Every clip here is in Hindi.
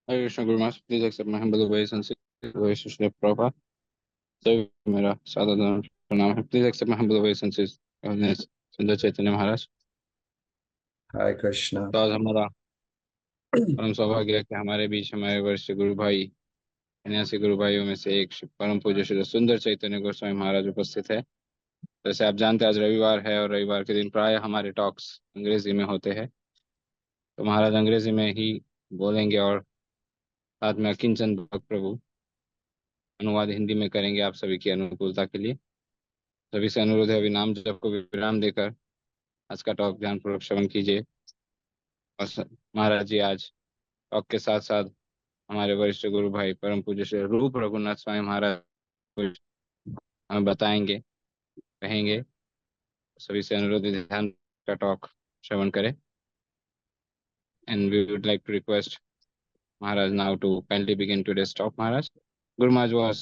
Hare Krishna Guru Master, please accept my humble obeisance. Obeisance to Prabhupada. सभी मेरा सादर प्रणाम है. Please accept my humble obeisances. सुंदर चैतन्य महाराज. Hare Krishna. तो आज हमारा परम सौभाग्य है कि हमारे बीच हमारे वरिष्ठ गुरु भाई सन्यासी गुरु भाइयों में से एक परम पूज्य श्री सुंदर चैतन्य गोस्वामी महाराज उपस्थित है. जैसे आप जानते हैं आज रविवार है और रविवार के दिन प्राय हमारे टॉक्स अंग्रेजी में होते हैं. तो महाराज अंग्रेजी में ही बोलेंगे और साथ में अकिंचन भक्त प्रभु अनुवाद हिंदी में करेंगे आप सभी की अनुकूलता के लिए. सभी से अनुरोध है अभी नाम जप को विराम देकर आज का टॉक ध्यानपूर्वक श्रवण कीजिए. और महाराज जी आज टॉक के साथ साथ हमारे वरिष्ठ गुरु भाई परम पूज्य श्री रूप रघुनाथ स्वामी महाराज कुछ हमें बताएंगे, कहेंगे. सभी से अनुरोध है ध्यान का टॉक श्रवण करें. And we would like to request Maharaj now to kindly begin today's talk. Maharaj, Guru Maharaj was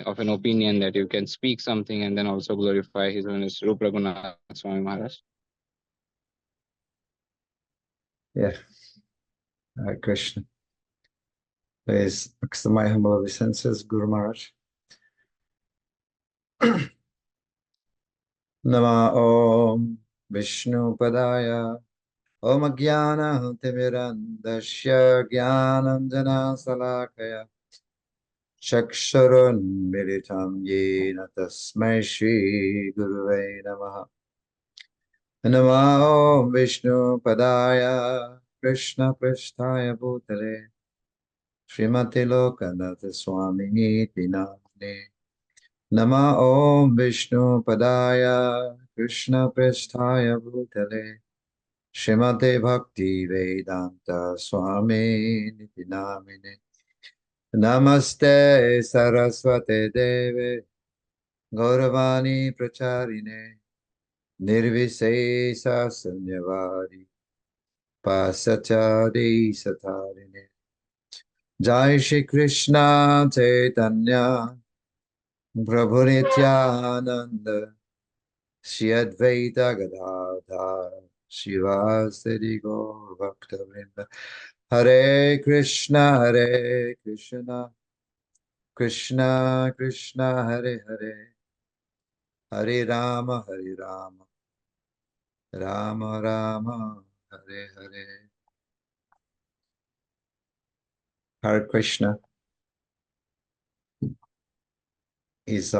of an opinion that you can speak something and then also glorify His Holiness Rup Raghunath Swami Maharaj. Yeah, Hare Krishna. Please accept my humble obeisances, Guru Maharaj. Nama Om Vishnu Padaya Om Jnana Timirandasya Jnanam Jana Salakaya Chakshurun Militam Yena Tasmai Shri Gurave Namaha. Nama Om Vishnu Padaya Krishna Pristhaya Bhutale Srimati Lokanath Swami Niti Namne. Nama Om Vishnu Padaya Krishna Pristhaya Bhutale Srimati Bhakti Vedanta Swami Niti Namine. Namaste Saraswate Deve Gauravani Pracharine Nirvisesa Sanyavari Pasachari Satarine. Jai Shri Krishna Chaitanya Prabhu Nityananda Shri Advaita Gadadhar Shivasari Gaur Bhakta Vrinda. Hare Krishna Krishna Krishna Hare Hare Hare Rama Rama Rama Hare Hare. Hare Krishna is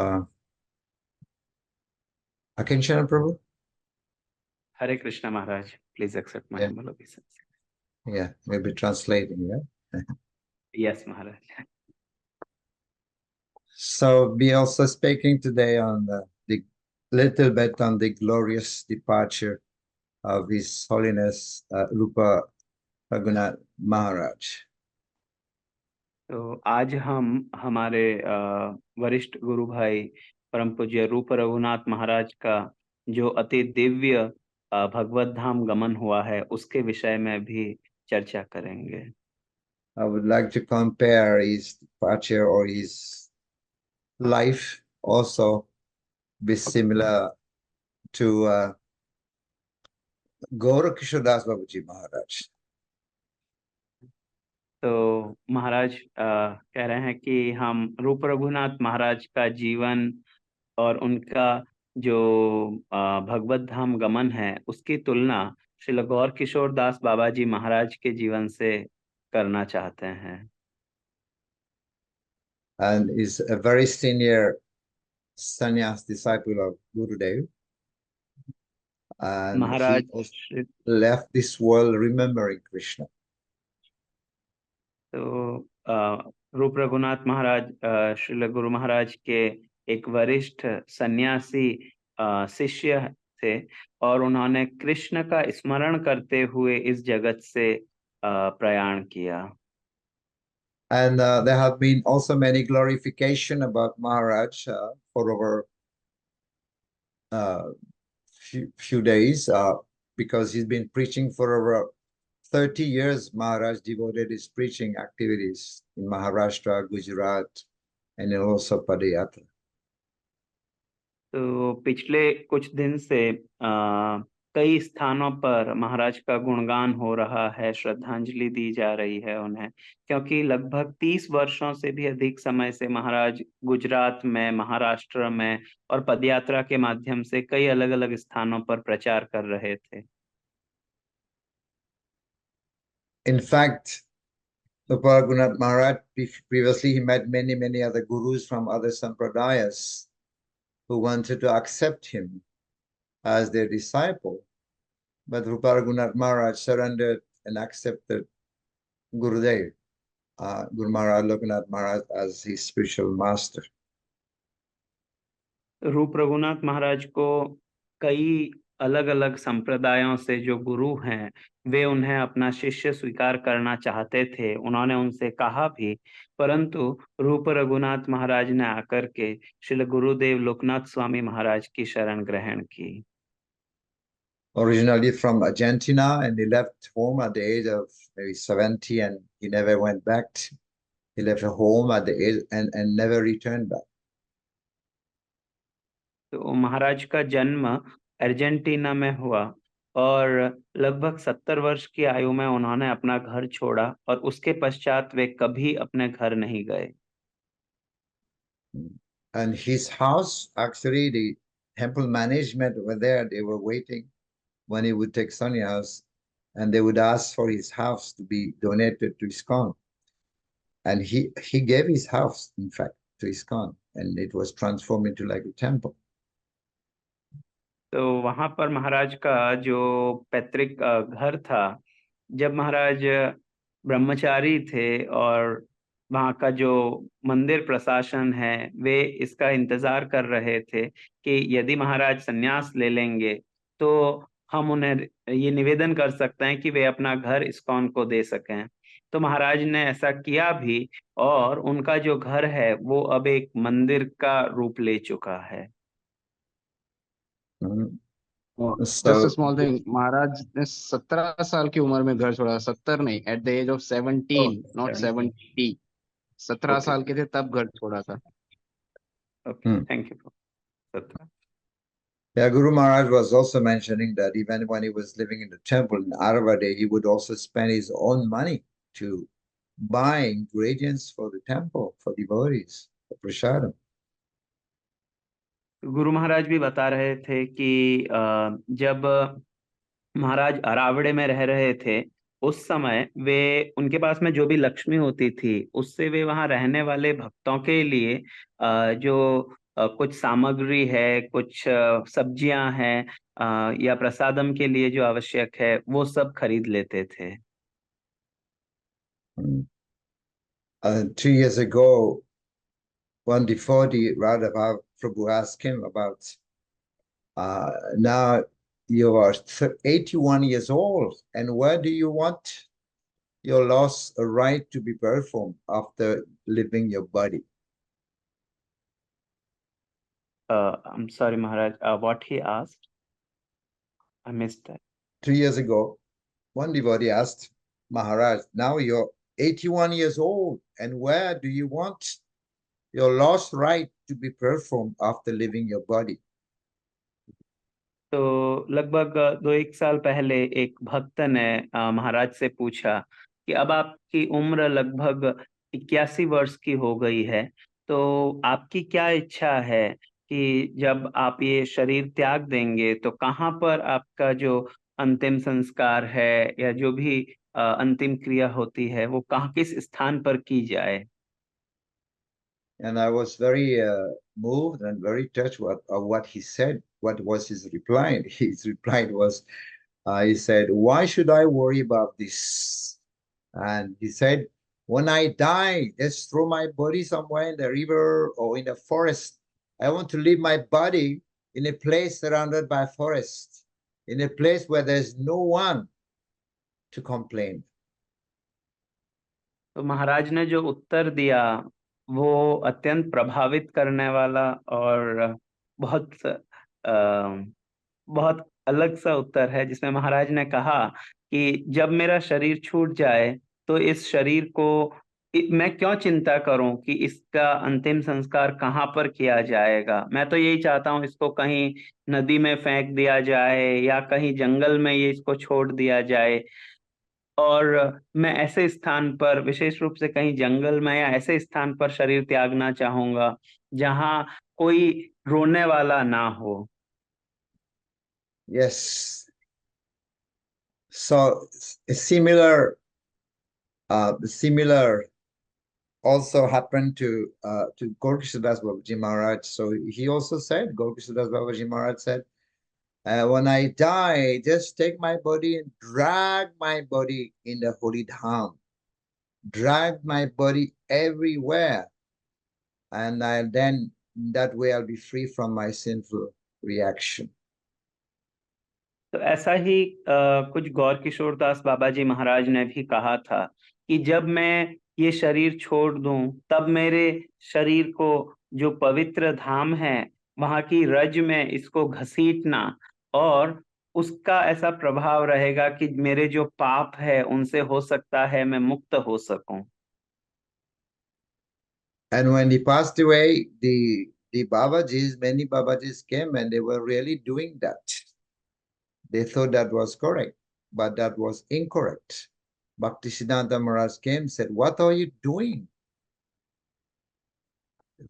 Akinchana Prabhu? Hare Krishna Maharaj, please accept my humble obeisance. Yeah, we'll be translating, yeah? Yes, Maharaj. So we also speaking today on the little bit on the glorious departure of His Holiness Rupa Raghunath Maharaj. तो आज हम हमारे वरिष्ठ गुरु भाई परम पूज्य रूप रघुनाथ महाराज का जो अति दिव्य भगवत धाम गमन हुआ है उसके विषय में भी चर्चा करेंगे. I would like to compare his departure or his life also be similar to Gaura Kishodas Babaji Maharaj. तो महाराज कह रहे हैं कि हम रूप रघुनाथ महाराज का जीवन और उनका जो भगवत धाम गमन है उसकी तुलना श्रील गौर किशोर दास बाबा जी महाराज के जीवन से करना चाहते हैं. And is a very senior sannyas disciple of Gurudev. And Maharaj he also left this world remembering Krishna. तो रूप रघुनाथ महाराज श्रील गुरु महाराज के एक वरिष्ठ सन्यासी शिष्य थे और उन्होंने कृष्ण का स्मरण करते हुए इस जगत से प्रयाण किया. And there have been also many glorification about Maharaj for over few days because he's been preaching for over 30 years. Maharaj devoted his preaching activities in Maharashtra, Gujarat, and also Padayatra. तो पिछले कुछ दिन से कई स्थानों पर महाराज का गुणगान हो रहा है, श्रद्धांजलि दी जा रही है उन्हें, क्योंकि लगभग 30 वर्षों से भी अधिक समय से महाराज गुजरात में, महाराष्ट्र में और पदयात्रा के माध्यम से कई अलग अलग स्थानों पर प्रचार कर रहे थे। In fact, Gopal Raghunath Maharaj, previously he met many other gurus from other sampradayas who wanted to accept him as their disciple. But Rupa Raghunath Maharaj surrendered and accepted Gurudev, Guru Maharaj Lokanath Maharaj, as his spiritual master. रूप रघुनाथ महाराज को कई अलग अलग संप्रदायों से जो गुरु हैं वे उन्हें अपना शिष्य स्वीकार करना चाहते थे, उन्होंने उनसे कहा भी, परंतु रूप रघुनाथ महाराज ने आकर के श्री गुरुदेव लोकनाथ स्वामी महाराज की शरण ग्रहण की। Originally from Argentina, and he left home at the age of maybe 70, and he never went back. He left home at the age and never returned back. तो महाराज का जन्म अर्जेंटीना में हुआ और लगभग 70 वर्ष की आयु में उन्होंने अपना घर छोड़ा और उसके पश्चात वे कभी अपने घर नहीं गए। And his house, actually, the temple management were there. They were waiting when he would take sannyas, and they would ask for his house to be donated to ISKCON. And he gave his house, in fact, to ISKCON, and it was transformed into like a temple. तो वहां पर महाराज का जो पैतृक घर था, जब महाराज ब्रह्मचारी थे और वहाँ का जो मंदिर प्रशासन है वे इसका इंतजार कर रहे थे कि यदि महाराज संन्यास ले लेंगे तो हम उन्हें ये निवेदन कर सकते हैं कि वे अपना घर इस्कॉन को दे सकें। तो महाराज ने ऐसा किया भी और उनका जो घर है वो अब एक मंदिर का रूप ले चुका है। जस्ट अ स्मॉल थिंग, महाराज ने 17 साल की उम्र में घर छोड़ा, 70 नहीं, at the age of 17, not 70। 17 साल के थे तब घर छोड़ा था। Okay, thank you. 17। Yeah, Guru Maharaj was also mentioning that even when he was living in the temple in Aravade, he would also spend his own money to buy ingredients for the temple, for devotees, for prasadam. Guru Maharaj भी बता रहे थे कि जब महाराज अरावड़े में रह रहे थे उस समय वे उनके पास में जो भी लक्ष्मी होती थी उससे वे वहां रहने वाले भक्तों के लिए जो कुछ सामग्री है, कुछ सब्जियां हैं या प्रसादम के लिए जो आवश्यक है वो सब खरीद लेते थे। 2 years ago, one devotee, Radha Prabhu, asked him about, now you are 81 years old, and where do you want your lost right to be performed after leaving your body? I'm sorry, Maharaj, what he asked? I missed that. 2 years ago, one devotee asked Maharaj, now you're 81 years old, and where do you want your lost right to be performed after leaving your body? तो लगभग 2-1 साल पहले एक भक्त ने महाराज से पूछा कि अब आपकी उम्र लगभग 81 वर्ष की हो गई है, तो आपकी क्या इच्छा है कि जब आप ये शरीर त्याग देंगे तो कहाँ पर आपका जो अंतिम संस्कार है या जो भी अंतिम क्रिया होती है वो कहाँ, किस स्थान पर की जाए? And I was very moved and very touched what he said. What was his reply? His reply was, he said, why should I worry about this? And he said, when I die, just throw my body somewhere in the river or in the forest. I want to leave my body in a place surrounded by forest, in a place where there's no one to complain. तो महाराज ने जो उत्तर दिया वो अत्यंत प्रभावित करने वाला और बहुत बहुत अलग सा उत्तर है, जिसमें महाराज ने कहा कि जब मेरा शरीर छूट जाए तो इस शरीर को मैं क्यों चिंता करूं कि इसका अंतिम संस्कार कहाँ पर किया जाएगा। मैं तो यही चाहता हूं इसको कहीं नदी में फेंक दिया जाए या कहीं जंगल में ये इसको छोड़ दिया जाए। और मैं ऐसे स्थान पर, विशेष रूप से कहीं जंगल में या ऐसे स्थान पर शरीर त्यागना चाहूंगा जहां कोई रोने वाला ना हो। Yes. So similar also happened to Gorkishadas Babaji Maharaj. So he also said, Gorkishadas Babaji Maharaj said, when I die, just take my body and drag my body in the holy dham, drag my body everywhere, and then that way I'll be free from my sinful reaction. तो ऐसा ही कुछ गौर किशोर दास बाबा जी महाराज ने भी कहा था कि जब मैं ये शरीर छोड़ दूं तब मेरे शरीर को जो पवित्र धाम है वहां की रज में इसको घसीटना, और उसका ऐसा प्रभाव रहेगा कि मेरे जो पाप है उनसे हो सकता है मैं मुक्त हो सकूं। And when he passed away, the Babajis, many Babajis came and they were really doing that. They thought that was correct, but that was incorrect. Bhaktisiddhanta Maharaj came and said, what are you doing?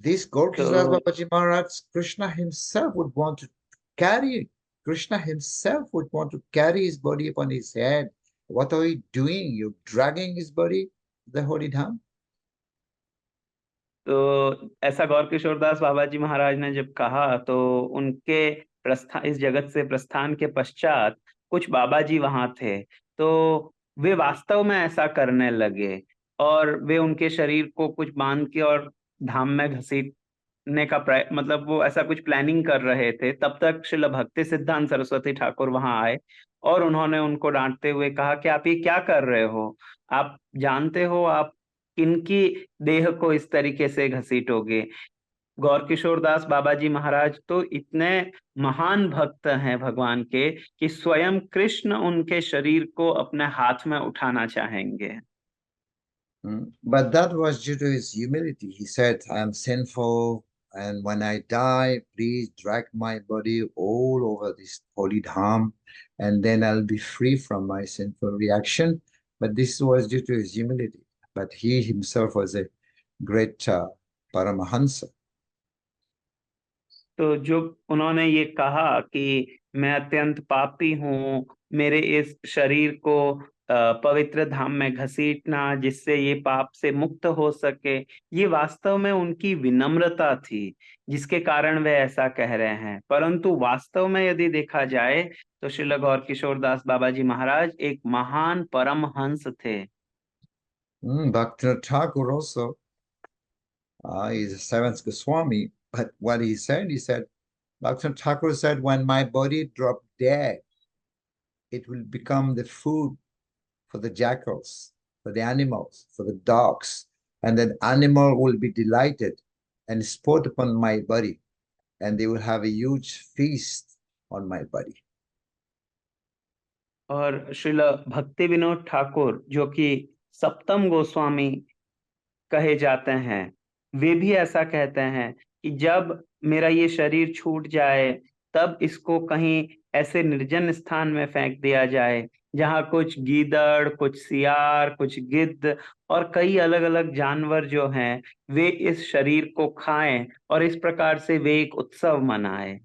This Gorkisdas तो Babaji Maharaj, Krishna himself would want to carry, Krishna himself would want to carry his body upon his head. What are you doing? You're dragging his body to the holy dham? तो ऐसा गौर किशोर दास बाबा जी महाराज ने जब कहा तो उनके प्रस्थान, इस जगत से प्रस्थान के पश्चात कुछ बाबा जी वहां थे। तो वे वास्तव में ऐसा करने लगे और वे उनके शरीर को कुछ बांध के और धाम में घसीटने का मतलब वो ऐसा कुछ प्लानिंग कर रहे थे। तब तक श्रील भक्ति सिद्धांत सरस्वती ठाकुर वहां आए और उन्होंने उनको डांटते हुए कहा कि आप ये क्या कर रहे हो। आप जानते हो आप किनकी देह को इस तरीके से घसीटोगे। गौर किशोर दास बाबा जी महाराज तो इतने महान भक्त हैं भगवान के कि स्वयं कृष्ण उनके शरीर को अपने हाथ में उठाना चाहेंगे। But that was due to his humility. He said, I am sinful, and when I die, please drag my body all over this holy dham, and then I'll be free from my sinful reaction. But this was due to his humility. But he himself was a great Paramahansa. तो जो उन्होंने ये कहा कि मैं अत्यंत पापी हूँ, मेरे इस शरीर को पवित्र धाम में घसीटना जिससे ये पाप से मुक्त हो सके, ये वास्तव में उनकी विनम्रता थी जिसके कारण वे ऐसा कह रहे हैं। परंतु वास्तव में यदि देखा जाए तो श्रील गौर किशोर दास बाबा जी महाराज एक महान परमहंस थे। Bhaktivinoda Thakur also is a seventh Goswami, but what he said, Bhaktivinoda Thakur said, when my body dropped dead, it will become the food for the jackals, for the animals, for the dogs, and that animal will be delighted and sport upon my body, and they will have a huge feast on my body. और श्रील भक्ति विनोद ठाकुर जो कि सप्तम गोस्वामी कहे जाते हैं, वे भी ऐसा कहते हैं कि जब मेरा ये शरीर छूट जाए तब इसको कहीं ऐसे निर्जन स्थान में फेंक दिया जाए जहां कुछ गीदड़, कुछ सियार, कुछ गिद्ध और कई अलग अलग जानवर जो हैं वे इस शरीर को खाएं और इस प्रकार से वे एक उत्सव मनाएं।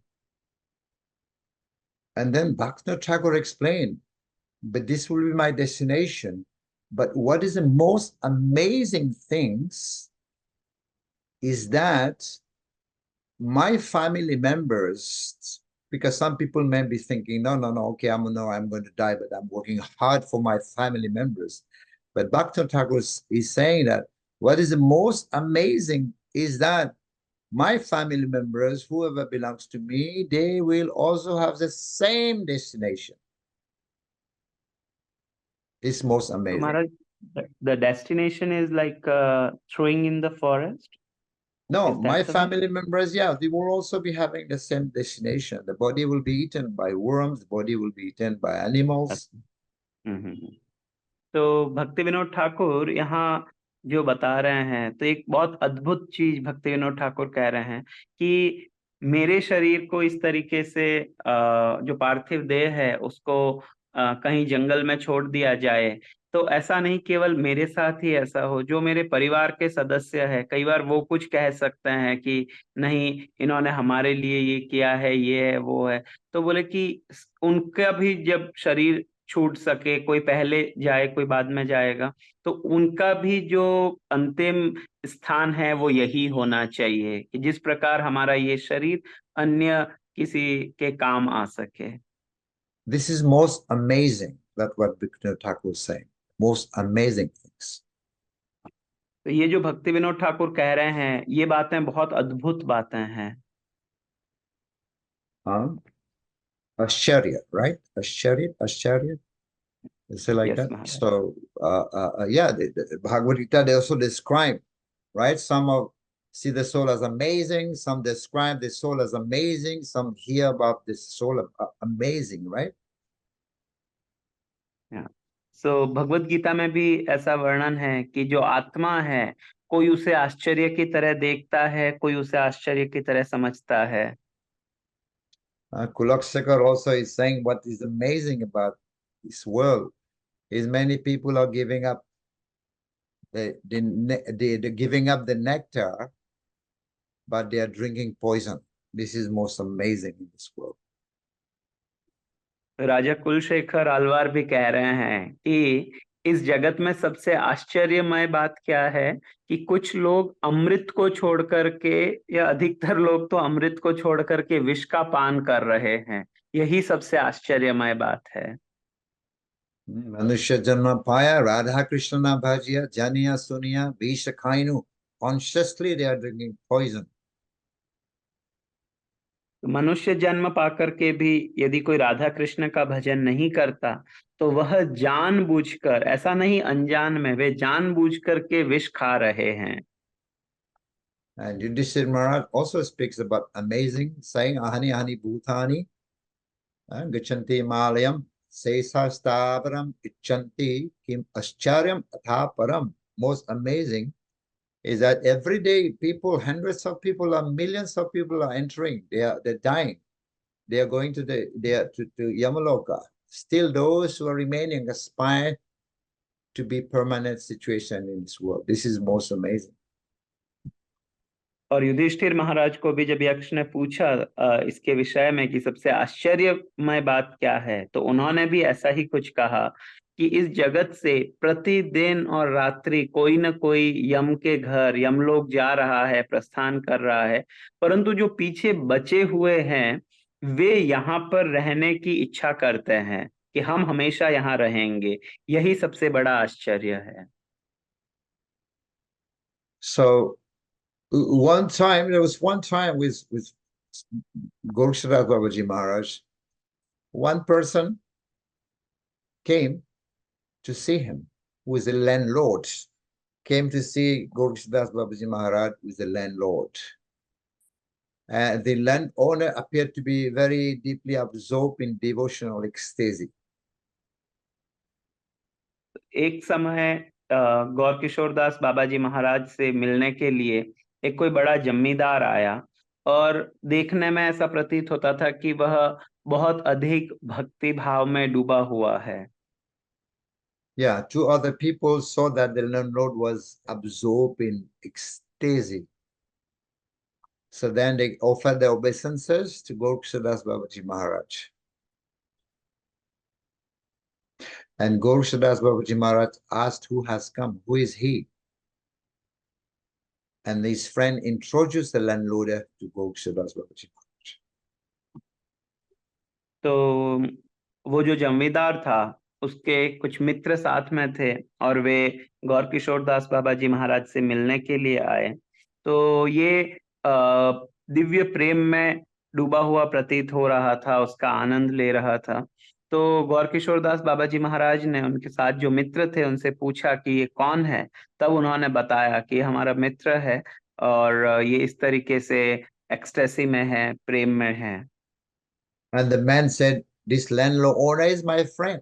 And then Bhaktivinoda Thakur explained, but this will be my destination. But what is the most amazing things is that my family members, because some people may be thinking, no, okay, I'm going to die, but I'm working hard for my family members. But Bhaktivinoda Thakur is saying that what is the most amazing is that my family members, whoever belongs to me, they will also have the same destination. It's most So amazing. Maharaj, the destination is like throwing in the forest. No, Is that my the way? family members, yeah, they will also be having the same destination. The body will be eaten by worms, the body will be eaten by animals. हम्म। तो भक्ति विनोद ठाकुर यहाँ जो बता रहे हैं, तो एक बहुत अद्भुत चीज भक्ति विनोद ठाकुर कह रहे हैं कि मेरे शरीर को इस तरीके से जो पार्थिव देह है उसको कहीं जंगल में छोड़ दिया जाए, तो ऐसा नहीं केवल मेरे साथ ही ऐसा हो, जो मेरे परिवार के सदस्य है कई बार वो कुछ कह सकते हैं कि नहीं इन्होंने हमारे लिए ये किया है, ये है वो है, तो बोले कि उनका भी जब शरीर छूट सके, कोई पहले जाए कोई बाद में जाएगा, तो उनका भी जो अंतिम स्थान है वो यही होना चाहिए कि जिस प्रकार हमारा ये शरीर अन्य किसी के काम आ सके। This is most amazing that what Bhiktivinoda Thakur is saying. Most amazing things. तो ये जो भक्ति विनोद ठाकुर कह रहे हैं ये बातें बहुत अद्भुत बातें हैं। Ashcharya, right? Ashcharya. Is it like yes that? Maharaj. So, yeah, the Bhagavad Gita, they also describe, right? Some see the soul as amazing, some describe the soul as amazing, some hear about the soul amazing, right? सो भगवत गीता में भी ऐसा वर्णन है कि जो आत्मा है कोई उसे आश्चर्य की तरह देखता है, कोई उसे आश्चर्य की तरह समझता है। Kulakshekar also is saying what is amazing about this world is many people are giving up the giving up the nectar, but they are drinking poison. This is most amazing in this world. राजा कुलशेखर आलवार भी कह रहे हैं कि इस जगत में सबसे आश्चर्यमय बात क्या है कि कुछ लोग अमृत को छोड़ करके, या अधिकतर लोग तो अमृत को छोड़ करके विष का पान कर रहे हैं, यही सबसे आश्चर्यमय बात है। मनुष्य जन्म पाया राधा कृष्ण ना भाजिया जानिया सुनिया विष खाइनु, consciously they are drinking poison. मनुष्य जन्म पाकर के भी यदि कोई राधा कृष्ण का भजन नहीं करता तो वह जानबूझकर, ऐसा नहीं अनजान में, वे जानबूझकर के विष खा रहे हैं। And Yudhishthir Maharaj also speaks about amazing, saying ahani ahani bhutani gachanti malayam sesastavaram ichanti kim ascharyam atha param. Most amazing is that every day people, hundreds of people, millions of people are entering. They're dying. They are going to to Yamaloka. Still, those who are remaining aspire to be permanent situation in this world. This is most amazing. और युधिष्ठिर महाराज को भी जब यक्ष ने पूछा इसके विषय में कि सबसे आश्चर्यमय बात क्या है, तो उन्होंने भी ऐसा ही कुछ कहा कि इस जगत से प्रतिदिन और रात्रि कोई न कोई यम के घर, यमलोक जा रहा है, प्रस्थान कर रहा है, परंतु जो पीछे बचे हुए हैं वे यहाँ पर रहने की इच्छा करते हैं कि हम हमेशा यहाँ रहेंगे। यही सबसे बड़ा आश्चर्य है। So there was one time with Gokshadath Babaji Maharaj, one person came to see him, who is a landlord, came to see Gokshadath Babaji Maharaj, who is a landlord. And the landowner appeared to be very deeply absorbed in devotional ecstasy. एक समय गौर किशोर दास बाबा जी महाराज से मिलने के लिए एक कोई बड़ा जमींदार आया, और देखने में ऐसा प्रतीत होता था कि वह बहुत अधिक भक्ति भाव में डूबा हुआ है। Yeah, two other people saw that the landlord was absorbed in ecstasy. So then they offered their obeisances to Gokshadath Babaji Maharaj. And Gokshadath Babaji Maharaj asked, who has come? Who is he? And his friend introduced the landlord to Gokshadath Babaji Maharaj. तो वो जो जमींदार था उसके कुछ मित्र साथ में थे और वे गौर किशोर दास बाबा जी महाराज से मिलने के लिए आए, तो ये दिव्य प्रेम में डूबा हुआ प्रतीत हो रहा था, उसका आनंद ले रहा था। तो गौर किशोर दास बाबा जी महाराज ने उनके साथ जो मित्र थे उनसे पूछा कि ये कौन है, तब उन्होंने बताया कि हमारा मित्र है और ये इस तरीके से एक्सटेसी में है, प्रेम में है। And the man said, this landlord is my friend,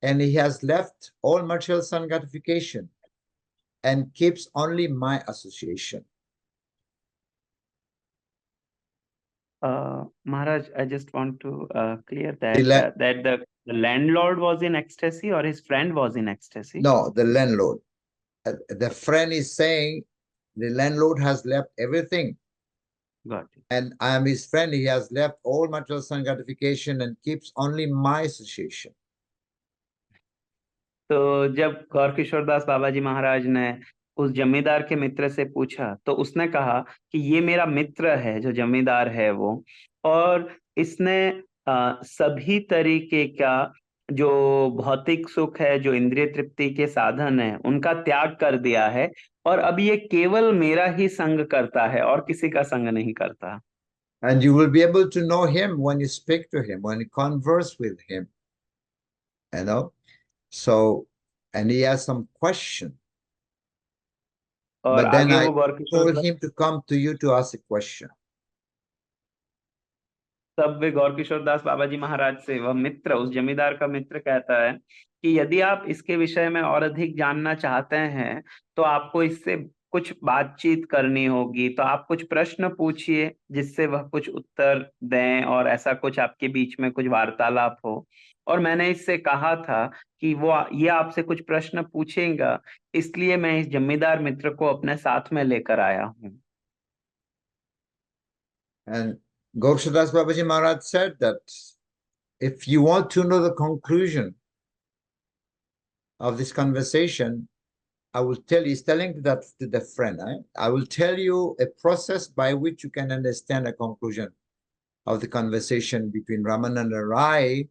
and he has left all material sun gratification, and keeps only my association. Maharaj, I just want to clear The that the landlord was in ecstasy or his friend was in ecstasy. No, the landlord. The friend is saying the landlord has left everything, Got it. and I am his friend. He has left all material sun gratification and keeps only my association. तो जब गौर किशोर दास बाबा जी महाराज ने उस जमींदार के मित्र से पूछा तो उसने कहा कि ये मेरा मित्र है, जो जमींदार है वो, और इसने सभी तरीके का जो भौतिक सुख है, जो इंद्रिय तृप्ति के साधन है, उनका त्याग कर दिया है, और अब ये केवल मेरा ही संग करता है और किसी का संग नहीं करता। And you will be able to know him when you speak to him, when you converse with him. You know? So, and he has some question. और But then आगे I वो गौर किशोर told him to come to you to ask a question. तब वे गौर किशोर दास बाबा जी महाराज से, वह मित्र, उस जमींदार का मित्र कहता है कि यदि आप इसके विषय में और अधिक जानना चाहते हैं तो आपको इससे कुछ बातचीत करनी होगी, तो आप कुछ प्रश्न पूछिए जिससे वह कुछ उत्तर दें और ऐसा कुछ आपके बीच में कुछ वार्तालाप हो। और मैंने इससे कहा था कि वो ये आपसे कुछ प्रश्न पूछेगा, इसलिए मैं इस जमींदार मित्र को अपने साथ में लेकर आया हूँ। And Gokshadas Babaji Maharaj said that if you want to know the conclusion of this conversation, I will tell you, he's telling that to the friend, I will tell you a process by which you can understand the conclusion of the conversation between Ramananda Rai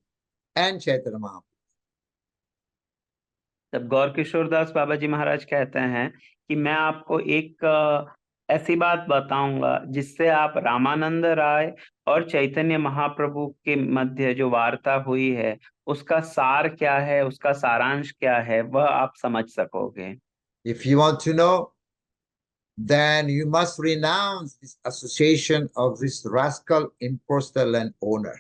and Chaitanya Mahaprabhu. तब गौर किशोर दास बाबा जी महाराज कहते हैं कि मैं आपको एक ऐसी बात बताऊंगा जिससे आप रामानंद राय और चैतन्य महाप्रभु के मध्य जो वार्ता हुई है उसका सार क्या है, उसका सारांश क्या है, वह आप समझ सकोगे। If you want to know, then you must renounce this association of this rascal impostor landowner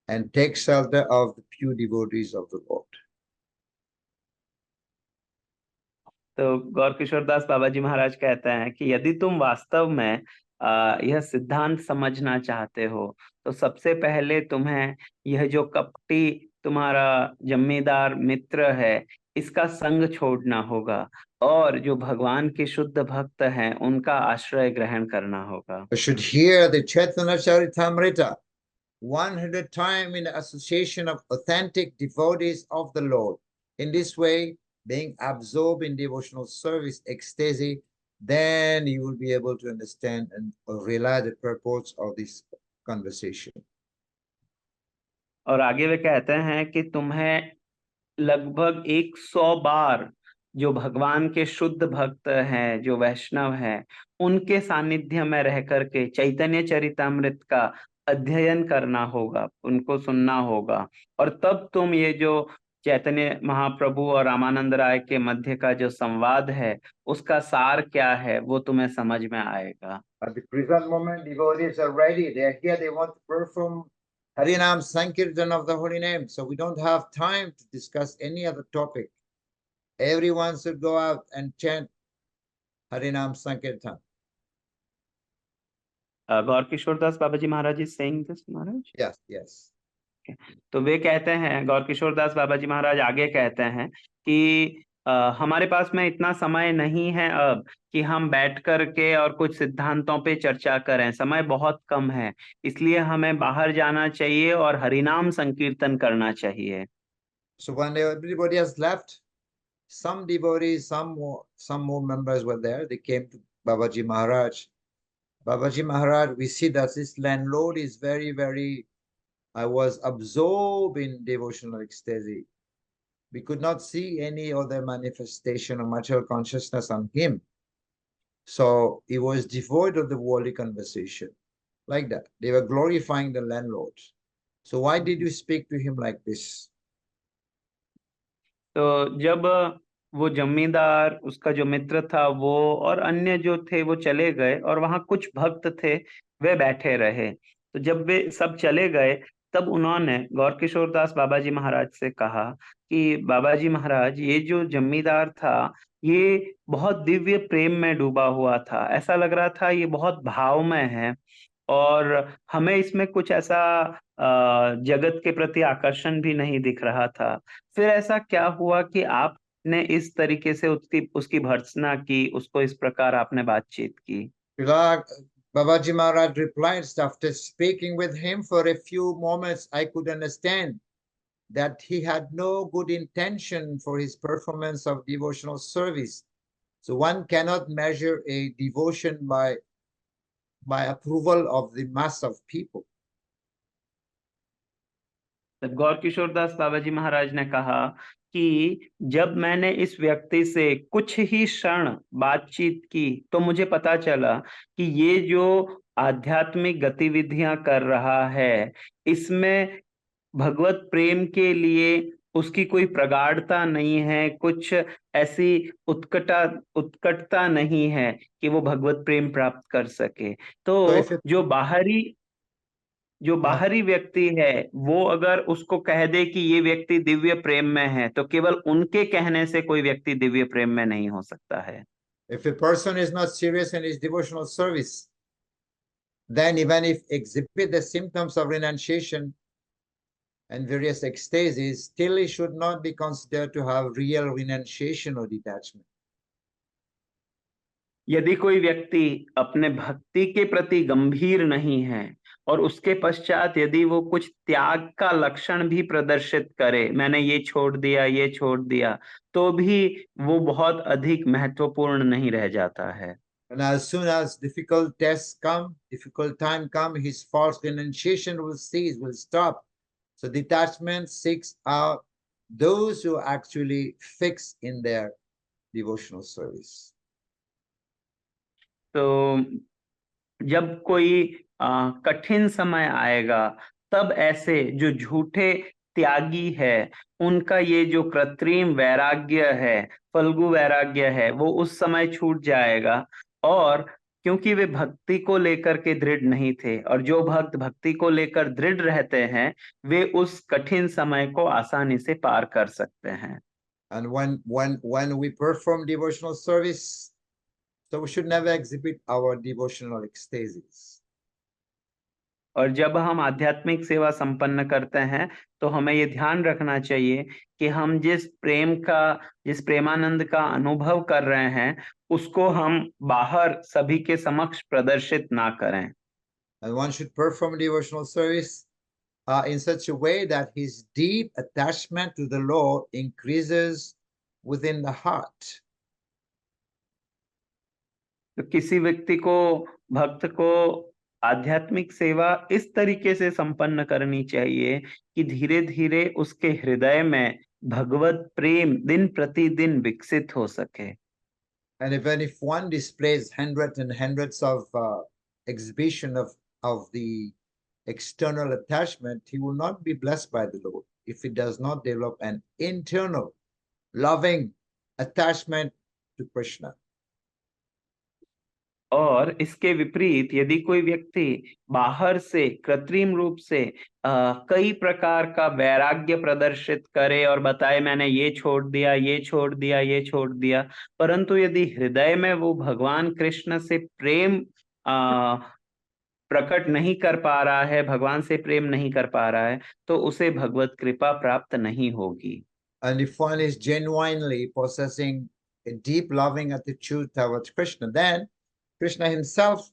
and take shelter of the pure devotees of the Lord. तो गौर किशोर दास बाबा जी महाराज कहते हैं कि यदि तुम वास्तव में यह सिद्धांत समझना चाहते हो तो सबसे पहले तुम्हें यह जो कपटी तुम्हारा जमींदार मित्र है इसका संग छोड़ना होगा और जो भगवान के शुद्ध भक्त हैं उनका आश्रय ग्रहण करना होगा। You should hear the Chaitanya Charitamrita 100 times in the association of authentic devotees of the Lord. In this way, being absorbed in devotional service, ecstasy, then you will be able to understand and realize the purpose of this conversation. और आगे वे कहते हैं कि तुम्हें लगभग 100 बार जो भगवान के शुद्ध भक्त हैं, जो वैष्णव हैं, उनके सानिध्य में रह करके चैतन्य चरितामृत का अध्ययन करना होगा, उनको सुनना होगा, और तब तुम ये जो चैतन्य महाप्रभु और रामानंद राय के मध्य का जो संवाद है उसका सार क्या है वो तुम्हें समझ में आएगा। At the present moment, devotees are ready. They are here. They want to perform Harinam Sankirtan of the holy name. So we don't have time to discuss any other topic. Everyone should go out and chant Harinam Sankirtan. Gaur Kishore Das Baba ji Maharaj is saying this Maharaj. Yes, yes. तो वे कहते हैं, गौर किशोर दास बाबा जी महाराज आगे कहते हैं कि हमारे पास में इतना समय नहीं है अब कि हम बैठ करके और कुछ सिद्धांतों पे चर्चा करें, समय बहुत कम है, इसलिए हमें बाहर जाना चाहिए और हरिनाम संकीर्तन करना चाहिए। So when everybody has left, some devotees, some more members were there. They came to Babaji Maharaj. Babaji Maharaj, we see that this landlord is very, very, I was absorbed in devotional ecstasy. We could not see any other manifestation of material consciousness on him. So he was devoid of the worldly conversation. Like that. They were glorifying the landlord. So why did you speak to him like this? तो जब वो जमींदार, उसका जो मित्र था, वो और अन्य जो थे वो चले गए और वहां कुछ भक्त थे वे बैठे रहे, तो जब वे सब चले गए तब उन्होंने गौर किशोर दास बाबा जी महाराज से कहा कि बाबा जी महाराज, ये जो जमींदार था ये बहुत दिव्य प्रेम में डूबा हुआ था। ऐसा लग रहा था ये बहुत भावमय है और हमें इसमें कुछ ऐसा जगत के प्रति आकर्षण भी नहीं दिख रहा था। फिर ऐसा क्या हुआ कि आपने इस तरीके से उसकी उसकी भर्त्सना की, उसको इस प्रकार आपने बातचीत की? Srila Babaji Maharaj replied, after speaking with him for a few moments, I could understand that he had no good intention for his performance of devotional service. So one cannot measure a devotion by approval of the mass of people. तब गौर किशोर दास बाबा जी महाराज ने कहा कि जब मैंने इस व्यक्ति से कुछ ही क्षण बातचीत की तो मुझे पता चला कि ये जो आध्यात्मिक गतिविधियां कर रहा है, इसमें भगवत प्रेम के लिए उसकी कोई प्रगाढ़ता नहीं है, कुछ ऐसी उत्कटता नहीं है कि वो भगवत प्रेम प्राप्त कर सके। So तो if it, जो बाहरी व्यक्ति है वो अगर उसको कह दे कि ये व्यक्ति दिव्य प्रेम में है, तो केवल उनके कहने से कोई व्यक्ति दिव्य प्रेम में नहीं हो सकता है। if a person is not serious in his devotional service, then even if exhibit the symptoms of renunciation and various ecstasies, still he should not be considered to have real renunciation or detachment. यदि कोई व्यक्ति अपने भक्ति के प्रति गंभीर नहीं है और उसके पश्चात यदि वो कुछ त्याग का लक्षण भी प्रदर्शित करे, मैंने ये छोड़ दिया, तो भी वो बहुत अधिक महत्वपूर्ण नहीं रह जाता है। And as soon as difficult tests come, difficult time come, his false renunciation will cease, will stop. So detachment seeks out those who actually fix in their devotional service. तो जब कोई कठिन समय आएगा, तब ऐसे जो झूठे त्यागी है, उनका ये जो कृत्रिम वैराग्य है, फल्गु वैराग्य है, वो उस समय छूट जाएगा। और क्योंकि वे भक्ति को लेकर के दृढ़ नहीं थे, और जो भक्त भक्ति को लेकर दृढ़ रहते हैं, वे उस कठिन समय को आसानी से पार कर सकते हैं। And when we perform devotional service, so we should never exhibit our devotional ecstasies. और जब हम आध्यात्मिक सेवा संपन्न करते हैं, तो हमें ये ध्यान रखना चाहिए कि हम जिस प्रेमानंद का अनुभव कर रहे हैं, उसको हम बाहर सभी के समक्ष प्रदर्शित ना करें। And one should perform devotional service in such a way that his deep attachment to the Lord increases within the heart. तो किसी व्यक्ति को, भक्त को आध्यात्मिक सेवा इस तरीके से संपन्न करनी चाहिए कि धीरे धीरे उसके हृदय में भगवत प्रेम दिन प्रतिदिन विकसित हो सके। And even if one displays hundreds and hundreds of exhibition of the external attachment, he will not be blessed by the Lord if he does not develop an internal loving attachment to Krishna. और इसके विपरीत यदि कोई व्यक्ति बाहर से कृत्रिम रूप से कई प्रकार का वैराग्य प्रदर्शित करे और बताए मैंने ये छोड़ दिया, ये छोड़ दिया, ये छोड़ दिया, परंतु यदि हृदय में वो भगवान कृष्ण से प्रेम प्रकट नहीं कर पा रहा है, भगवान से प्रेम नहीं कर पा रहा है, तो उसे भगवत कृपा प्राप्त नहीं होगी। And if one is genuinely possessing a deep loving attitude towards Krishna, then Krishna himself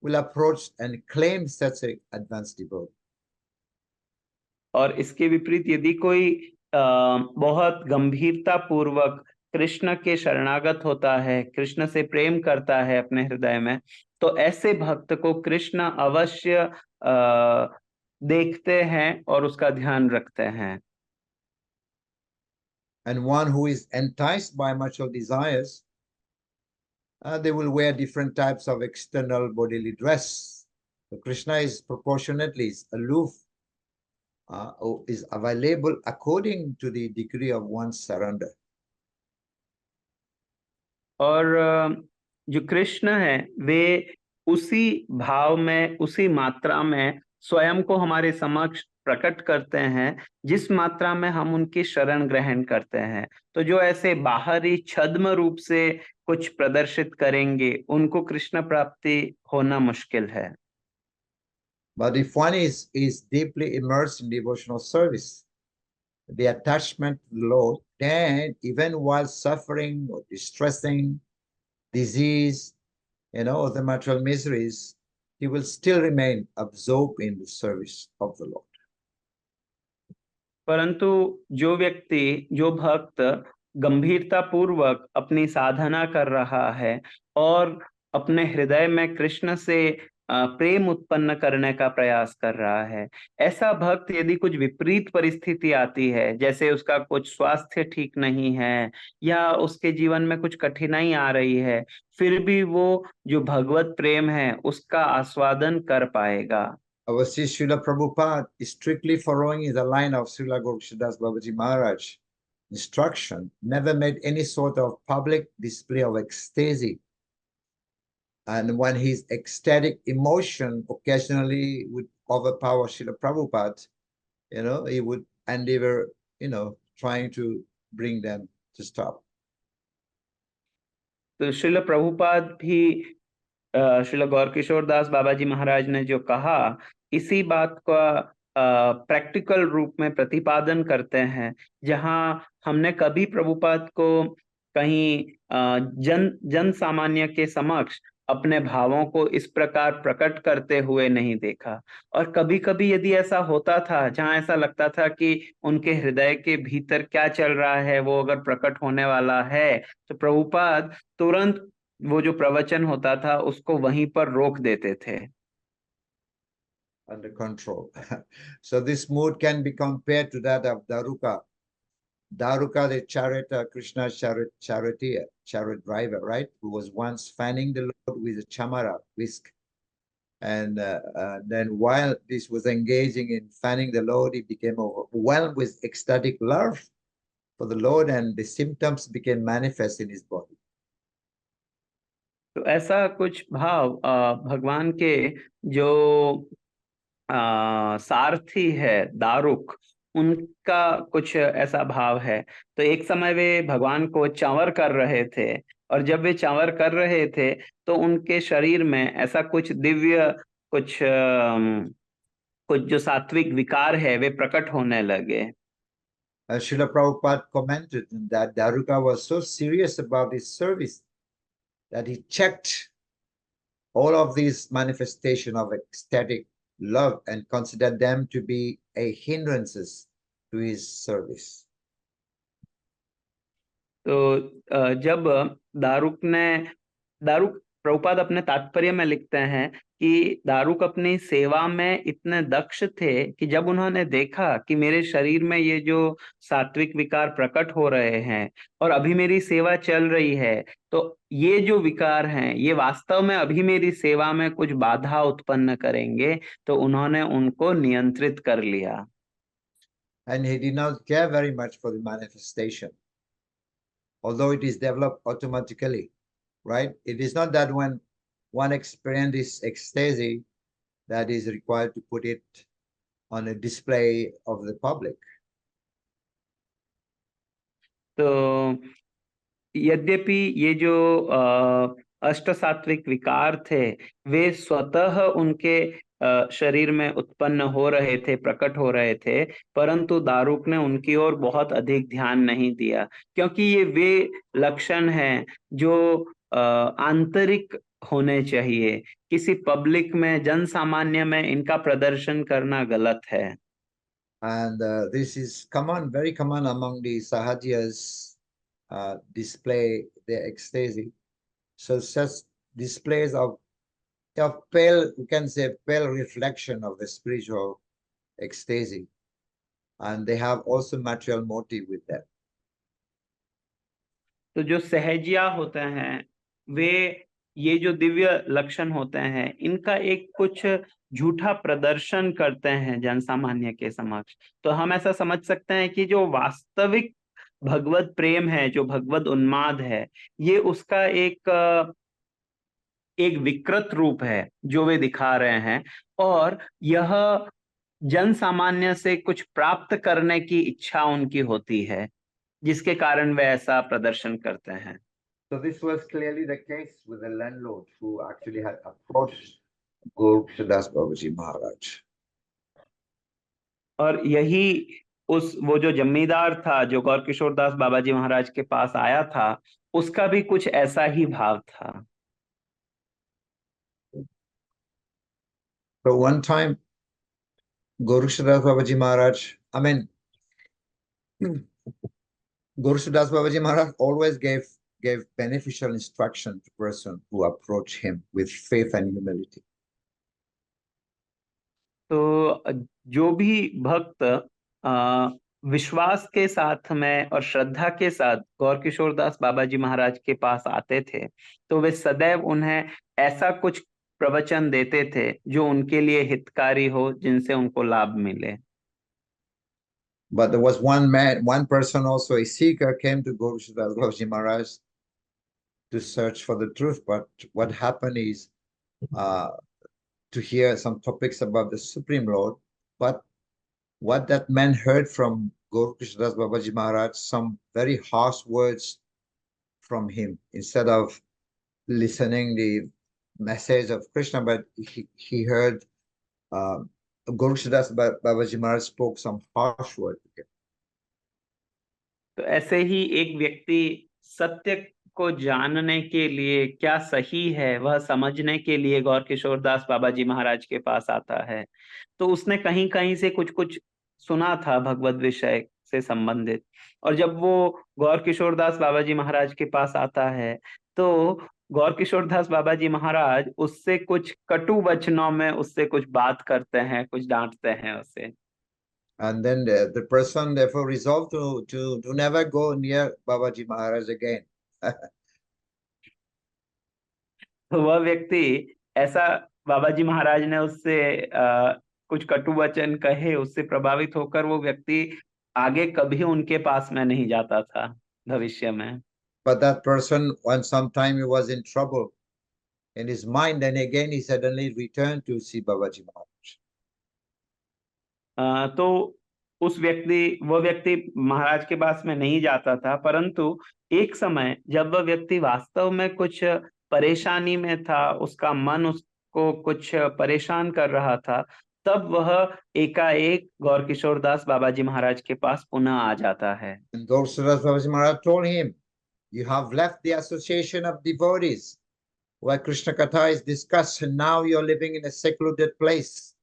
will approach and claim such an advanced devotee. और इसके विपरीत यदि कोई बहुत गंभीरता पूर्वक कृष्ण के शरणागत होता है, कृष्ण से प्रेम करता है अपने हृदय में, तो ऐसे भक्त को कृष्ण अवश्य देखते हैं और उसका ध्यान रखते हैं। And one who is enticed by material desires, they will wear different types of external bodily dress. So Krishna is proportionately aloof, is available according to the degree of one's surrender. और जो कृष्ण है वे उसी भाव में, उसी मात्रा में स्वयं को हमारे समक्ष प्रकट करते हैं जिस मात्रा में हम उनकी शरण ग्रहण करते हैं। तो जो ऐसे बाहरी छद्म रूप से कुछ प्रदर्शित करेंगे, उनको कृष्ण प्राप्ति होना मुश्किल है। But if one is deeply immersed in devotional service, the attachment to the Lord, then even while suffering or distressing, disease, other material miseries, he will still remain absorbed in the service of the Lord. परंतु जो व्यक्ति, जो भक्त गंभीरता पूर्वक अपनी साधना कर रहा है और अपने हृदय में कृष्ण से प्रेम उत्पन्न करने का प्रयास कर रहा है, ऐसा भक्त यदि कुछ विपरीत परिस्थिति आती है, जैसे उसका कुछ स्वास्थ्य ठीक नहीं है या उसके जीवन में कुछ कठिनाई आ रही है, फिर भी वो जो भगवत प्रेम है उसका आस्वादन कर पाएगा। Our Sri Srila Prabhupada is strictly following the line of Srila Gorakshadass Babaji Maharaj instruction, never made any sort of public display of ecstasy. And when his ecstatic emotion occasionally would overpower Srila Prabhupada, he would endeavor, trying to bring them to stop. तो श्रील प्रभुपाद भी श्रील गौरकिशोर दास बाबा जी महाराज ने जो कहा, इसी बात का प्रैक्टिकल रूप में प्रतिपादन करते हैं, जहां हमने कभी प्रभुपाद को कहीं जन सामान्य के समक्ष अपने भावों को इस प्रकार प्रकट करते हुए नहीं देखा। और कभी कभी यदि ऐसा होता था, जहां ऐसा लगता था कि उनके हृदय के भीतर क्या चल रहा है वो अगर प्रकट होने वाला है, तो प्रभुपाद तुरंत वो जो प्रवचन होता था उसको वहीं पर रोक देते थे। Under control. So this mood can be compared to that of Daruka. Daruka, the charioteer, Krishna's chariot driver, right? Who was once fanning the Lord with a chamara, whisk. And then while this was engaging in fanning the Lord, he became overwhelmed with ecstatic love for the Lord, and the symptoms became manifest in his body. तो ऐसा कुछ भाव भगवान के जो सारथी है दारुक, उनका कुछ ऐसा भाव है। तो एक समय वे भगवान को चंवर कर रहे थे, और जब वे चंवर कर रहे थे तो उनके शरीर में ऐसा कुछ दिव्य कुछ जो सात्विक विकार है वे प्रकट होने लगे। Srila Prabhupada commented that Daruka was so serious about his service that he checked all of these manifestations of ecstatic love and considered them to be a hindrances to his service. तो जब दारुक प्रभुपाद अपने तात्पर्य में लिखते हैं कि दारुक अपनी सेवा में इतने दक्ष थे कि जब उन्होंने देखा कि मेरे शरीर में ये जो सात्विक विकार प्रकट हो रहे हैं और अभी मेरी सेवा चल रही है, तो ये जो विकार हैं ये वास्तव में अभी मेरी सेवा में कुछ बाधा उत्पन्न करेंगे, तो उन्होंने उनको नियंत्रित कर लिया। And he did not care very much for the manifestation, although it is developed automatically, right? It is not that when one experiences ecstasy that is required to put it on a display of the public. तो यद्यपि ये जो अष्ट सात्विक विकार थे वे स्वतः उनके शरीर में उत्पन्न हो रहे थे, प्रकट हो रहे थे, परंतु दारुक ने उनकी ओर बहुत अधिक ध्यान नहीं दिया, क्योंकि ये वे लक्षण हैं जो आंतरिक होने चाहिए। किसी पब्लिक में, जन सामान्य में इनका प्रदर्शन करना गलत है। And this is common, very common among the Sahajas, display their ecstasy. So such displays of pale, you can say pale reflection of the spiritual ecstasy. And they have also material motive with that. तो जो सहजिया होते हैं वे ये जो दिव्य लक्षण होते हैं इनका एक कुछ झूठा प्रदर्शन करते हैं जन सामान्य के समक्ष। तो हम ऐसा समझ सकते हैं कि जो वास्तविक भगवत प्रेम है, जो भगवत उन्माद है, ये उसका एक विकृत रूप है जो वे दिखा रहे हैं। और यह जन सामान्य से कुछ प्राप्त करने की इच्छा उनकी होती है, जिसके कारण वे ऐसा प्रदर्शन करते हैं। So this was clearly the case with the landlord who actually had approached Guru Babaji Maharaj. और यही वो जो जमींदार था जो गौर किशोर दास बाबा जी महाराज के पास आया था, उसका भी कुछ ऐसा ही भाव था। So one time, Guru Das Babaji Maharaj, I mean, Guru Das Babaji Maharaj always gave beneficial instruction to person who approach him with faith and humility. तो जो भी भक्त विश्वास के साथ में और श्रद्धा के साथ गौर किशोर दास बाबा जी महाराज के पास आते थे, तो वे सदैव उन्हें ऐसा कुछ प्रवचन देते थे जो उनके लिए हितकारी हो, जिनसे उनको लाभ मिले। But there was one person also, a seeker, came to Guru Das Babaji Maharaj to search for the truth. But what happened is to hear some topics about the Supreme Lord. But what that man heard from Guru Das Babaji Maharaj, some very harsh words from him, instead of listening the message of Krishna, but he heard Guru Das Babaji Maharaj spoke some harsh words. तो ऐसे ही एक व्यक्ति सत्य को जानने के लिए क्या सही है वह समझने के लिए गौर किशोर दास बाबा जी महाराज के पास आता है। तो उसने कहीं कहीं से कुछ कुछ सुना था भगवत विषय से संबंधित, और जब वो गौर किशोर दास बाबा जी महाराज के पास आता है, तो गौर किशोर दास बाबा जी महाराज उससे कुछ कटु वचनों में उससे कुछ बात करते हैं, कुछ डांटते हैं उसे। And then the person therefore resolved to never go near Babaji Maharaj again. तो वह व्यक्ति ऐसा, बाबा जी महाराज ने उससे कुछ कटु वचन कहे, उससे प्रभावित होकर वो व्यक्ति आगे कभी उनके पास में नहीं जाता था भविष्य में। But that person, once sometime he was in trouble in his mind, and again he suddenly returned to see Babaji Maharaj. तो वो व्यक्ति महाराज के पास में नहीं जाता था, परंतु एक समय जब वह व्यक्ति वास्तव में कुछ परेशानी में था, उसका मन उसको कुछ परेशान कर रहा था, तब वह एकाएक गौर किशोर दास बाबा जी महाराज के पास पुनः आ जाता है। And Gaur Sudas Babaji Maharaj told him, you have left the association of devotees where Krishna Katha is discussed, and now you're living in a secluded place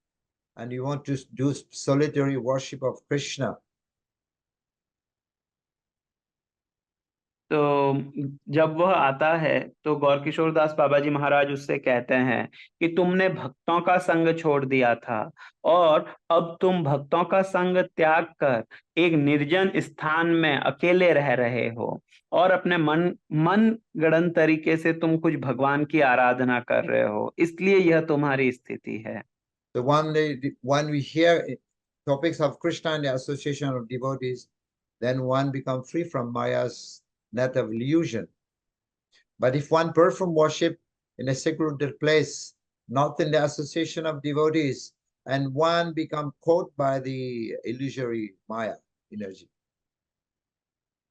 and you want to do solitary worship of Krishna. तो जब वह आता है तो गौर किशोर दास बाबा जी महाराज उससे कहते हैं कि तुमने भक्तों का संग छोड़ दिया था और अब तुम भक्तों का संग त्याग कर एक निर्जन स्थान में अकेले रह रहे हो और अपने मन गढ़ंत तरीके से तुम कुछ भगवान की आराधना कर रहे हो, इसलिए यह तुम्हारी स्थिति है। So when we hear topics of Krishna and the association of devotees, then one becomes free from Maya's net of illusion. But if one perform worship in a secluded place, not in the association of devotees, and one become caught by the illusory Maya energy.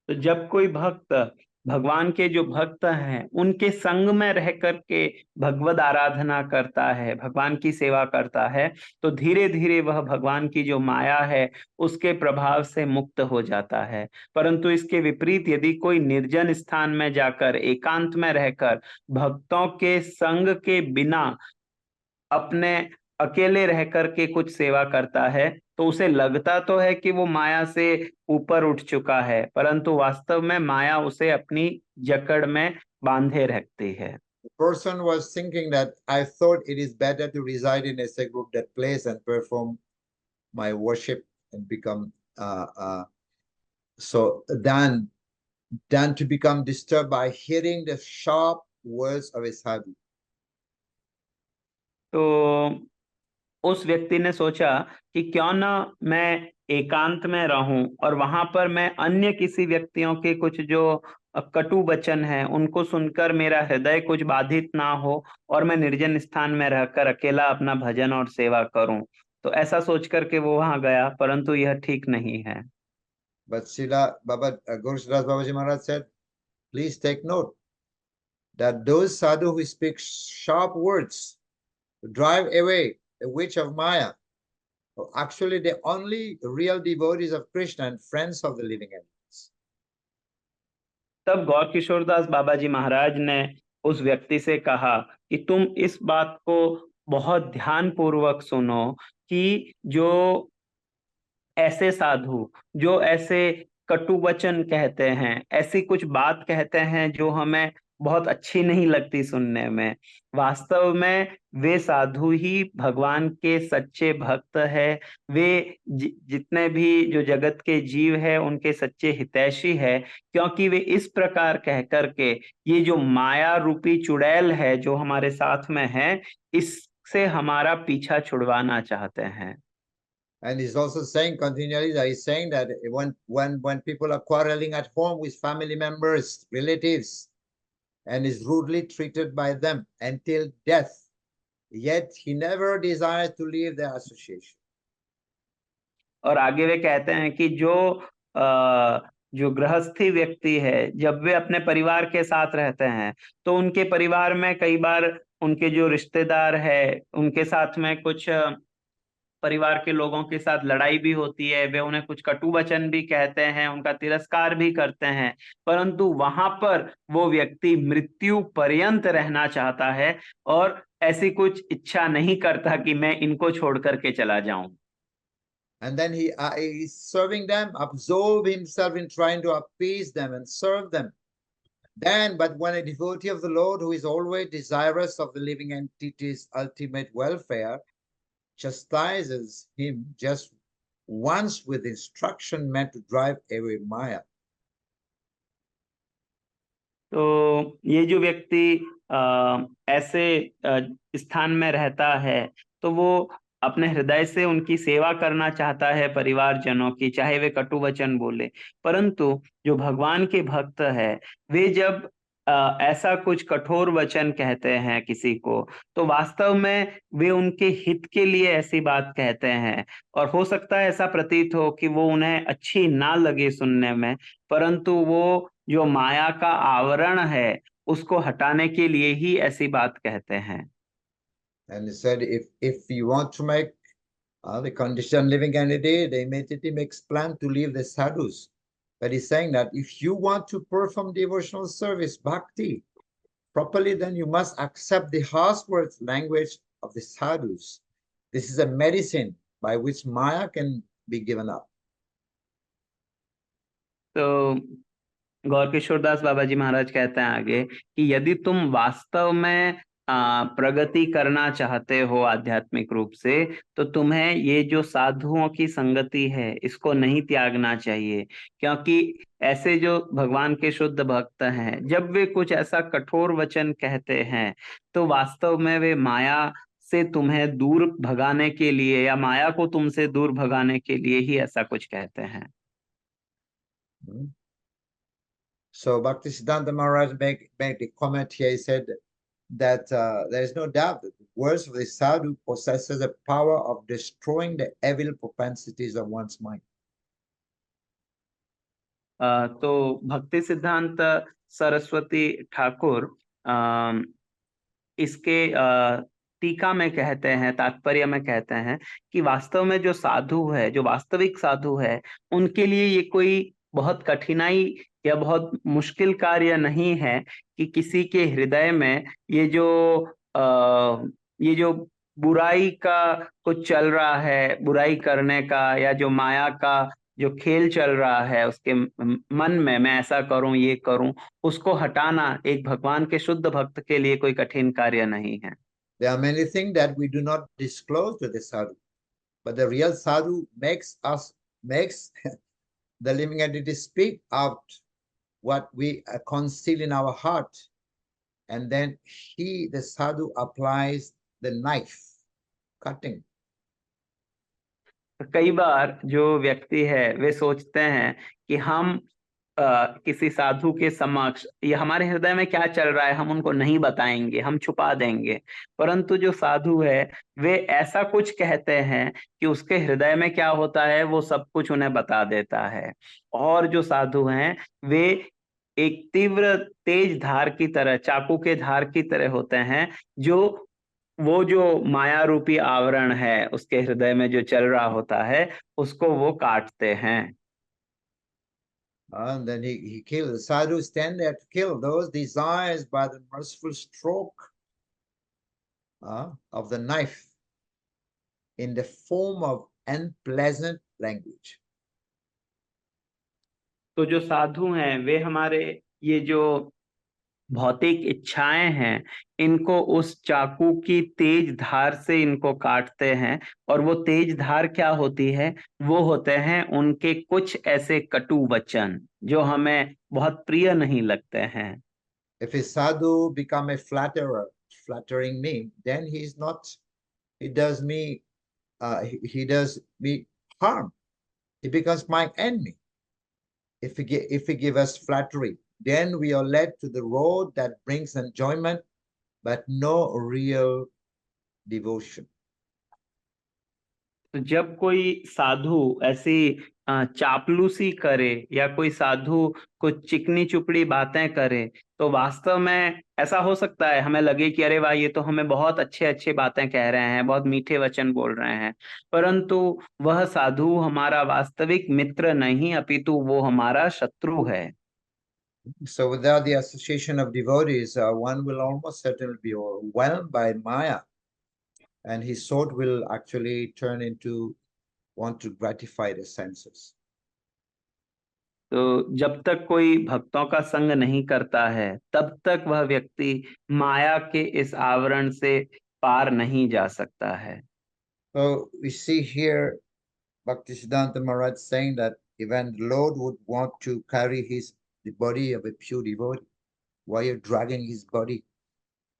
तो जब कोई भक्त भगवान के जो भक्त हैं उनके संग में रह करके भगवद आराधना करता है, भगवान की सेवा करता है, तो धीरे धीरे वह भगवान की जो माया है उसके प्रभाव से मुक्त हो जाता है। परंतु इसके विपरीत यदि कोई निर्जन स्थान में जाकर एकांत में रहकर भक्तों के संग के बिना अपने अकेले रह करके कुछ सेवा करता है, तो उसे लगता तो है कि वो माया से ऊपर उठ चुका है, परंतु वास्तव में माया उसे अपनी जकड़ में बांधे रखती है। The person was thinking that I thought it is better to reside in a secluded place and perform my worship and become so than to become disturbed by hearing the sharp words of a sadhu. तो उस व्यक्ति ने सोचा कि क्यों ना मैं एकांत में रहूं और वहां पर मैं अन्य किसी व्यक्तियों के कुछ जो कटु वचन है उनको सुनकर मेरा हृदय कुछ बाधित ना हो और मैं निर्जन स्थान में रहकर अकेला अपना भजन और सेवा करूं। तो ऐसा सोच करके वो वहां गया, परंतु यह ठीक नहीं है। But Srila Guru Siddhas Babaji Maharaj said, please take note that those sadhu who speak sharp words to drive away the witch of Maya are actually the only real devotees of Krishna and friends of the living entities. तब गौर किशोरदास बाबा जी महाराज ने उस व्यक्ति से कहा कि तुम इस बात को बहुत ध्यान पूर्वक सुनो कि जो ऐसे साधु, जो ऐसे कटु वचन कहते हैं, ऐसी कुछ बात कहते हैं जो हमें बहुत अच्छी नहीं लगती सुनने में, वास्तव में वे साधु ही भगवान के सच्चे भक्त है। वे जितने भी जो जगत के जीव है उनके सच्चे हितैषी है, क्योंकि वे इस प्रकार कह करके ये जो माया रूपी चुड़ैल है जो हमारे साथ में है, इससे हमारा पीछा छुड़वाना चाहते हैं। And he's also saying continually that he's saying that when people are quarreling at home with family members, relatives, and is rudely treated by them until death, yet he never desires to leave their association. और आगे वे कहते हैं कि जो गृहस्थी व्यक्ति है, जब वे अपने परिवार के साथ रहते हैं तो उनके परिवार में कई बार उनके जो रिश्तेदार है उनके साथ में कुछ परिवार के लोगों के साथ लड़ाई भी होती है, वे उन्हें कुछ कटु वचन भी कहते हैं, उनका तिरस्कार भी करते हैं, परंतु वहां पर वो व्यक्ति मृत्यु पर्यंत रहना चाहता है और ऐसी कुछ इच्छा नहीं करता कि मैं इनको छोड़ करके चला जाऊं। And then he is serving them, absorb himself in trying to appease them and serve them. Then, but when a devotee of the Lord who is always desirous of the living entity's ultimate welfare chastises him just once with instruction meant to drive away Maya. तो ये जो व्यक्ति ऐसे स्थान में रहता है तो वो अपने हृदय से उनकी सेवा करना चाहता है परिवारजनों की, चाहे वे कटु वचन बोले, परंतु जो भगवान के भक्त है वे जब ऐसा कुछ कठोर वचन कहते हैं किसी को, तो वास्तव में वे उनके हित के लिए ऐसी बात कहते हैं। और हो सकता है ऐसा प्रतीत हो कि वो उन्हें अच्छी ना लगे सुनने में, परंतु वो जो माया का आवरण है उसको हटाने के लिए ही ऐसी बात कहते हैं। And he said, if you want to make the conditioned living entity, the immediately makes plan to leave the sadhus. But he's saying that if you want to perform devotional service, bhakti, properly, then you must accept the harsh words language of the sadhus. This is a medicine by which Maya can be given up. तो गौर किशोरदास बाबा जी महाराज कहते हैं आगे कि यदि तुम वास्तव में प्रगति करना चाहते हो आध्यात्मिक रूप से, तो तुम्हें ये जो साधुओं की संगति है इसको नहीं त्यागना चाहिए, क्योंकि ऐसे जो भगवान के शुद्ध भक्त हैं जब वे कुछ ऐसा कठोर वचन कहते हैं तो वास्तव में वे माया से तुम्हें दूर भगाने के लिए या माया को तुमसे दूर भगाने के लिए ही ऐसा कुछ कहते हैं। So Bhaktisiddhanta Maharaj made a comment here. He said that there is no doubt that the words of the sadhu possesses the power of destroying the evil propensities of one's mind. तो भक्ति सिद्धांत सरस्वती ठाकुर इसके टीका में कहते हैं, तात्पर्य में कहते हैं कि वास्तव में जो साधु है, जो वास्तविक साधु है, उनके लिए ये कोई बहुत कठिनाई या बहुत मुश्किल कार्य नहीं है कि किसी के हृदय में ये जो बुराई का कुछ चल रहा है, बुराई करने का या जो माया का जो खेल चल रहा है उसके मन में, मैं ऐसा करूं ये करूं, उसको हटाना एक भगवान के शुद्ध भक्त के लिए कोई कठिन कार्य नहीं है। There are many things that we do not disclose to the sadhu, but the real sadhu makes the living entity speak out what we conceal in our heart, and then the sadhu applies the knife cutting. कई बार जो व्यक्ति है वे सोचते हैं कि हम किसी साधु के समक्ष ये हमारे हृदय में क्या चल रहा है हम उनको नहीं बताएंगे, हम छुपा देंगे। परंतु जो साधु है वे ऐसा कुछ कहते हैं कि उसके हृदय में क्या होता है वो सब कुछ उन्हें बता देता है। और जो साधु हैं वे एक तीव्र तेज धार की तरह, चाकू के धार की तरह होते हैं, जो वो जो माया रूपी आवरण है उसके हृदय में जो चल रहा होता है उसको वो काटते हैं। And then he killed, the sadhu stand there to kill those desires by the merciful stroke of the knife in the form of unpleasant language. तो जो साधु हैं वे हमारे ये जो भौतिक इच्छाएं हैं इनको उस चाकू की तेज धार से इनको काटते हैं। और वो तेज धार क्या होती है, वो होते हैं उनके कुछ ऐसे कटु वचन जो हमें बहुत प्रिय नहीं लगते हैं। If a sadhu become a flatterer, flattering me, then he does me, he does me harm. He becomes my enemy. If he give us flattery, then we are led to the road that brings enjoyment, but no real devotion. तो जब कोई साधु ऐसी चापलूसी करे या कोई साधु कुछ चिकनी चुपड़ी बातें करे तो वास्तव में ऐसा हो सकता है हमें लगे कि अरे वाह ये तो हमें बहुत अच्छे अच्छे बातें कह रहे हैं, बहुत मीठे वचन बोल रहे हैं, परंतु वह साधु हमारा वास्तविक मित्र नहीं अपितु वो हमारा शत्रु है। So without the association of devotees, one will almost certainly be overwhelmed by Maya, and his thought will actually turn into want to gratify the senses. तो जब तक कोई भक्तों का संग नहीं करता है तब तक वह व्यक्ति माया के इस आवरण से पार नहीं जा सकता है। So we see here Bhaktisiddhanta Maharaj saying that even the Lord would want to carry the body of a pure devotee, why you're dragging his body?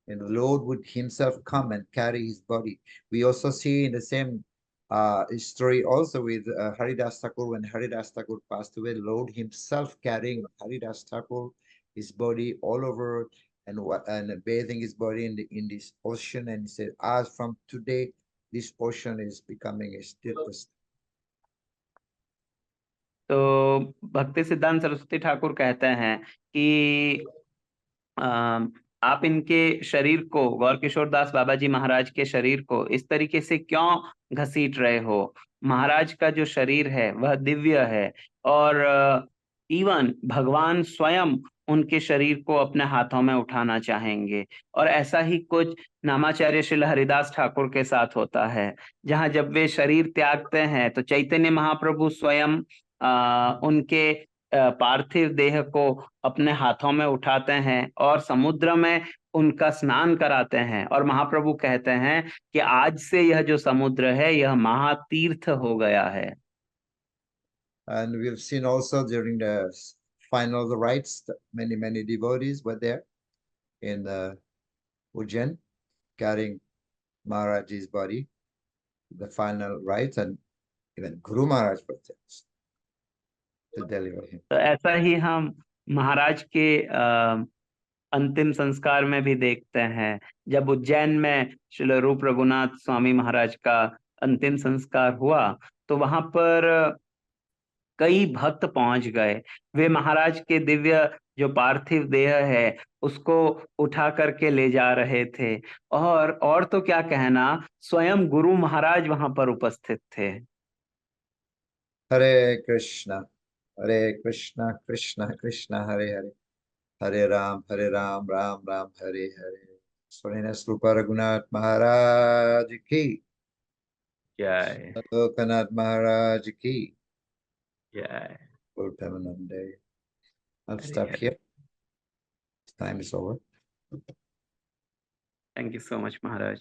And the Lord would himself come and carry his body. We also see in the same story also with Haridas Thakur, when Haridas Thakur passed away, the Lord himself carrying Haridas Thakur, his body all over and bathing his body in this ocean. And he said, as from today, this ocean is becoming a tirtha. तो भक्ति सिद्धांत सरस्वती ठाकुर कहते हैं कि आप इनके शरीर को, गौर किशोर दास बाबा जी महाराज के शरीर को इस तरीके से क्यों घसीट रहे हो? महाराज का जो शरीर है वह दिव्य है और इवन भगवान स्वयं उनके शरीर को अपने हाथों में उठाना चाहेंगे। और ऐसा ही कुछ नामाचार्य श्रील हरिदास ठाकुर के साथ होता है, जहां जब वे शरीर त्यागते हैं तो चैतन्य महाप्रभु स्वयं उनके पार्थिव देह को अपने हाथों में उठाते हैं और समुद्र में उनका स्नान कराते हैं। और महाप्रभु कहते हैं कि आज से यह जो समुद्र है यह महातीर्थ हो गया है। And we've seen also during the final rites, many devotees were there in Ujjain carrying Maharaj's body, the final rites, and even Guru Maharaj was there to deliver him. तो ऐसा ही हम महाराज के अंतिम संस्कार में भी देखते हैं। जब उज्जैन में श्रील रूप रघुनाथ स्वामी महाराज का अंतिम संस्कार हुआ तो वहां पर कई भक्त पहुंच गए। वे महाराज के दिव्य जो पार्थिव देह है उसको उठा करके ले जा रहे थे और तो क्या कहना, स्वयं गुरु महाराज वहां पर उपस्थित थे। Hare Krishna, Krishna Krishna Hare Hare, Hare Ram, Ram Ram, Hare Hare. Holiness Rupa Raghunath Maharaj ki, जय Lokanath Maharaj ki, जय। full permanent day. I'll Hare stop Hare. here. Time is over. Thank you so much, Maharaj,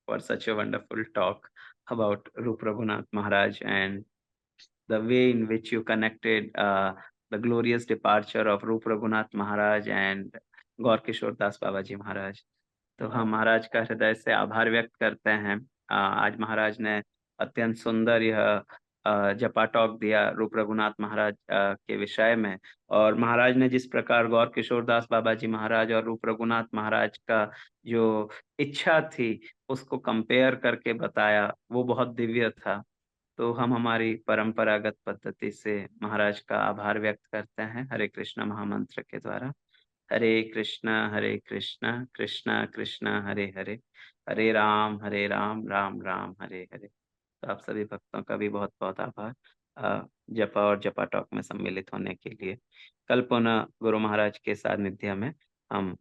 for such a wonderful talk about Rup Raghunath Maharaj and the way in which you connected the glorious departure of Rup Raghunath Maharaj and Gaur Kishore Das Baba Ji Maharaj. तो हम महाराज का हृदय से आभार व्यक्त करते हैं। आज महाराज ने अत्यंत सुंदर यह जपा टॉक दिया रूप रघुनाथ महाराज के विषय में। और महाराज ने जिस प्रकार गौर किशोर दास बाबा जी महाराज और रूप रघुनाथ महाराज का जो इच्छा थी उसको कंपेयर करके बताया, वो बहुत दिव्य था। तो हम हमारी परंपरागत पद्धति से महाराज का आभार व्यक्त करते हैं हरे कृष्णा महामंत्र के द्वारा। हरे कृष्णा कृष्णा कृष्णा हरे हरे, हरे राम राम राम हरे हरे। तो आप सभी भक्तों का भी बहुत बहुत आभार जपा और जपा टॉक में सम्मिलित होने के लिए। कल पुनः गुरु महाराज के सानिध्य में हम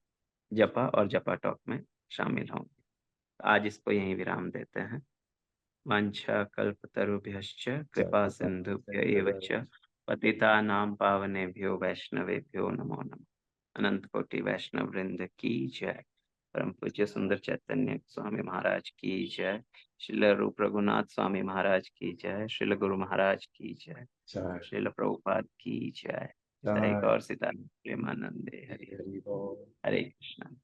जपा और जपा टॉक में शामिल होंगे। आज इसको यहीं विराम देते हैं। वाञ्छा कल्पतरुभ्यश्च कृपा सिन्धुभ्य एव च पतितानां पावनेभ्यो वैष्णवेभ्यो नमो नमः। अनंत कोटि वैष्णव वृंद की जय। परम पूज्य सुंदर चैतन्य स्वामी महाराज की जय। श्रील रूप रघुनाथ स्वामी महाराज की जय। श्रील गुरु महाराज की जय। जय श्रील प्रभुपाद की जय। जय जय गौर सीताराम प्रेमानंदे हरि हरि बोल। हरे कृष्ण।